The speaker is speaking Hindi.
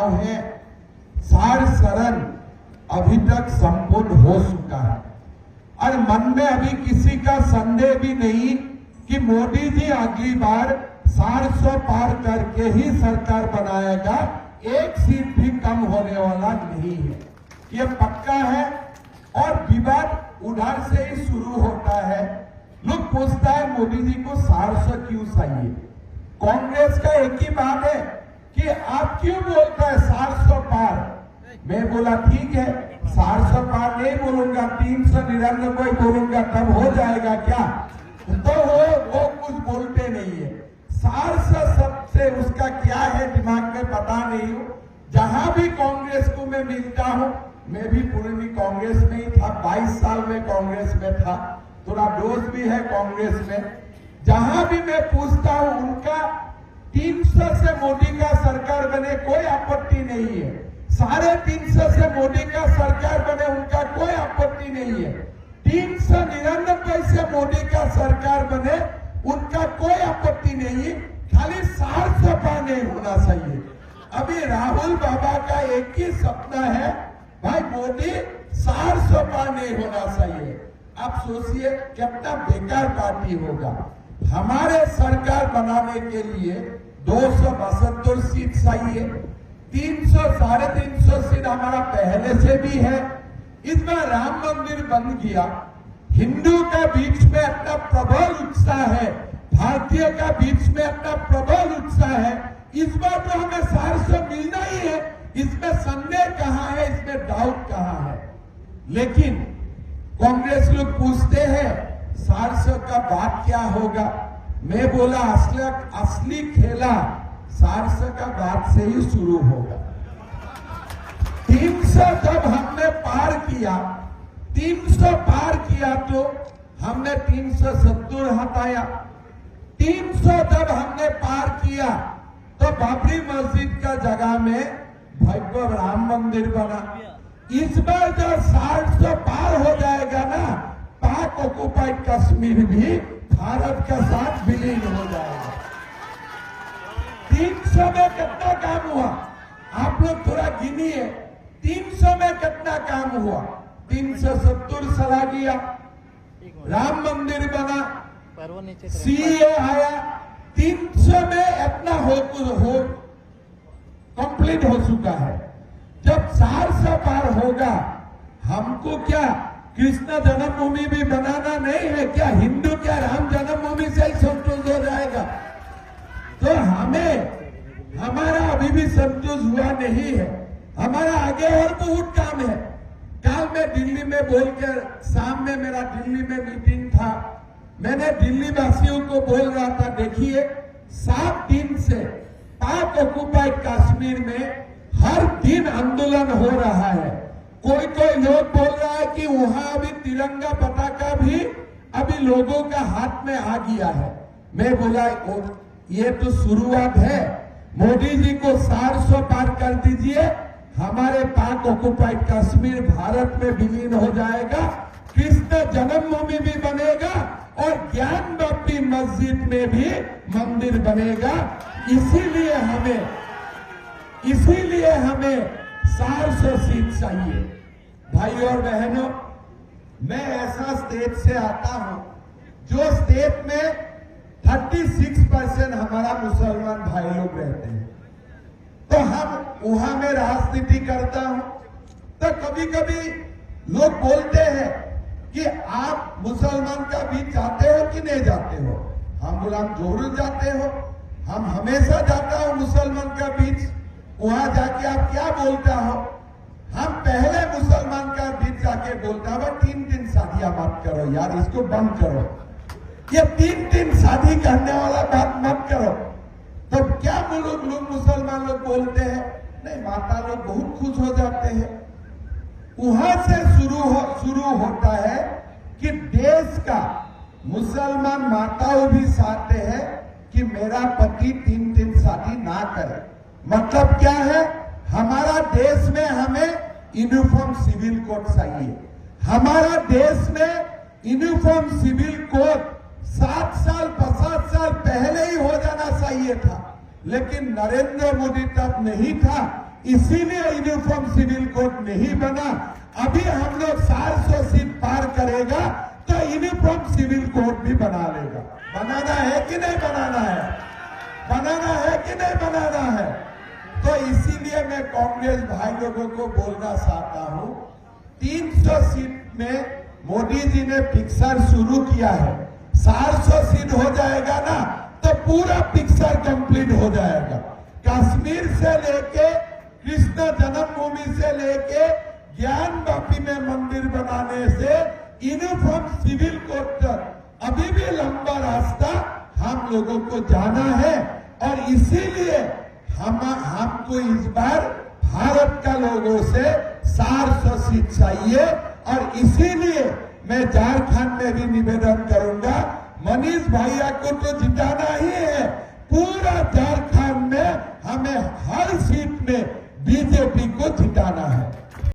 चुनाव है, सार सरन अभी तक संपूर्ण हो चुका है और मन में अभी किसी का संदेह भी नहीं कि मोदी जी अगली बार 400 पार करके ही सरकार बनाएगा, एक सीट भी कम होने वाला नहीं है, ये पक्का है। और विवाद उधर से ही शुरू होता है। लोग पूछता है मोदी जी को 400 क्यों चाहिए। कांग्रेस का एक ही बात है कि आप क्यों बोलता है 400 पार। मैं बोला ठीक है, 400 पार नहीं बोलूंगा, 399 बोलूंगा, तब हो जाएगा क्या। तो वो कुछ बोलते नहीं है। 400 सबसे उसका क्या है दिमाग में पता नहीं हो। जहां भी कांग्रेस को मैं मिलता हूं, मैं भी पुरानी कांग्रेस में ही था, 22 साल में कांग्रेस में था, थोड़ा दोष भी है कांग्रेस में। जहां भी मैं पूछता हूं उनका 300 से मोदी का सरकार बने कोई आपत्ति नहीं है, 350 से मोदी का सरकार बने उनका कोई आपत्ति नहीं है, 399 से मोदी का सरकार बने उनका कोई आपत्ति नहीं है, खाली 400 पार नहीं होना चाहिए। अभी राहुल बाबा का एक ही सपना है, भाई मोदी 400 पार नहीं होना चाहिए। आप सोचिए कितना बेकार पार्टी होगा। हमारे सरकार बनाने के लिए 272 सीट चाहिए, 300 साढ़े 300 सीट हमारा पहले से भी है। इस बार राम मंदिर बन गया, हिंदू का बीच में अपना प्रबल उत्साह है, भारतीय का बीच में अपना प्रबल उत्साह है। इस बार तो हमें 400 मिलना ही है, इसमें संदेह कहां है, इसमें डाउट कहां है। लेकिन कांग्रेस लोग पूछते हैं 400 का बात क्या होगा। मैं बोला असली खेला 400 का बात से ही शुरू होगा। 300 जब हमने पार किया, 300 पार किया तो हमने 370 हटाया। 300 जब हमने पार किया तो बाबरी मस्जिद का जगह में भव्य राम मंदिर बना। इस बार जब 400 पार हो जाएगा ना, पाक ऑक्युपाइड कश्मीर भी भारत के साथ विलीन हो जाएगा। 300 में कितना काम हुआ आप लोग थोड़ा गिनिए। 300 में कितना काम हुआ, 370 चला गया, राम मंदिर बना, सीए आया। 300 में इतना हो कंप्लीट हो चुका है। जब 400 पार होगा, हमको क्या कृष्ण जन्मभूमि भी बनाना नहीं है क्या? हिंदू क्या राम जन्मभूमि से ही संतोष हो जाएगा? तो हमारा अभी भी संतोष हुआ नहीं है, हमारा आगे और बहुत काम है। कल मैं दिल्ली में बोलकर, शाम में मेरा दिल्ली में मीटिंग था, मैंने दिल्ली वासियों को बोल रहा था, देखिए 7 दिन से पाक ऑक्युपाइड कश्मीर में हर दिन आंदोलन हो रहा है। कोई लोग बोल रहा है कि वहां अभी तिरंगा पताका भी अभी लोगों का हाथ में आ गया है। मैं बोला ये तो शुरुआत है, मोदी जी को 400 पार कर दीजिए, हमारे पाक ऑक्युपाइड कश्मीर भारत में विलीन हो जाएगा, कृष्ण जन्मभूमि भी बनेगा और ज्ञान बापी मस्जिद में भी मंदिर बनेगा। इसीलिए हमें 400 सीट चाहिए। भाई और बहनों, मैं ऐसा स्टेट से आता हूं जो स्टेट में 36% हमारा मुसलमान भाई लोग रहते हैं। तो हम वहां में राजनीति करता हूं तो कभी कभी लोग बोलते हैं कि आप मुसलमान का बीच जाते हो कि नहीं जाते हो। हम बोला हम जरूर जाते हो, हम हमेशा जाता हूं मुसलमान का बीच। वहां जाके आप क्या बोलता हो, हम पहले मुसलमान का बीच जाके बोलता हो 3 शादियां मत करो यार, इसको बंद करो, ये 3 शादी करने वाला बात मत करो। तो क्या लोग मुसलमान लोग बोलते हैं, नहीं माता लोग बहुत खुश हो जाते हैं। वहां से शुरू होता है कि देश का मुसलमान माताओं भी चाहते हैं कि मेरा पति 3 शादी ना करे। मतलब क्या है, हमारा देश में हमें यूनिफॉर्म सिविल कोड चाहिए। हमारा देश में यूनिफॉर्म सिविल कोड 7 साल 50 साल पहले ही हो जाना चाहिए था, लेकिन नरेंद्र मोदी तब नहीं था, इसीलिए यूनिफॉर्म सिविल कोड नहीं बना। अभी हम लोग 400 सीट पार करेगा तो यूनिफॉर्म सिविल कोड भी बना लेगा। बनाना है कि नहीं बनाना है? बनाना है कि नहीं बनाना है? तो इसीलिए मैं कांग्रेस भाई लोगों को बोलना चाहता हूं, 300 सीट में मोदी जी ने पिक्चर शुरू किया है, 400 सीट हो जाएगा ना तो पूरा पिक्चर कंप्लीट हो जाएगा। कश्मीर से लेके कृष्ण जन्मभूमि से लेके ज्ञान वापी में मंदिर बनाने से यूनिफॉर्म सिविल कोड तक अभी भी लंबा रास्ता हम लोगों को जाना है। और इसीलिए हमको इस बार भारत का लोगों से 400 सीट चाहिए। और इसीलिए मैं झारखंड में भी निवेदन करूंगा, मनीष भैया को तो जिताना ही है, पूरा झारखंड में हमें हर सीट में बीजेपी को जिताना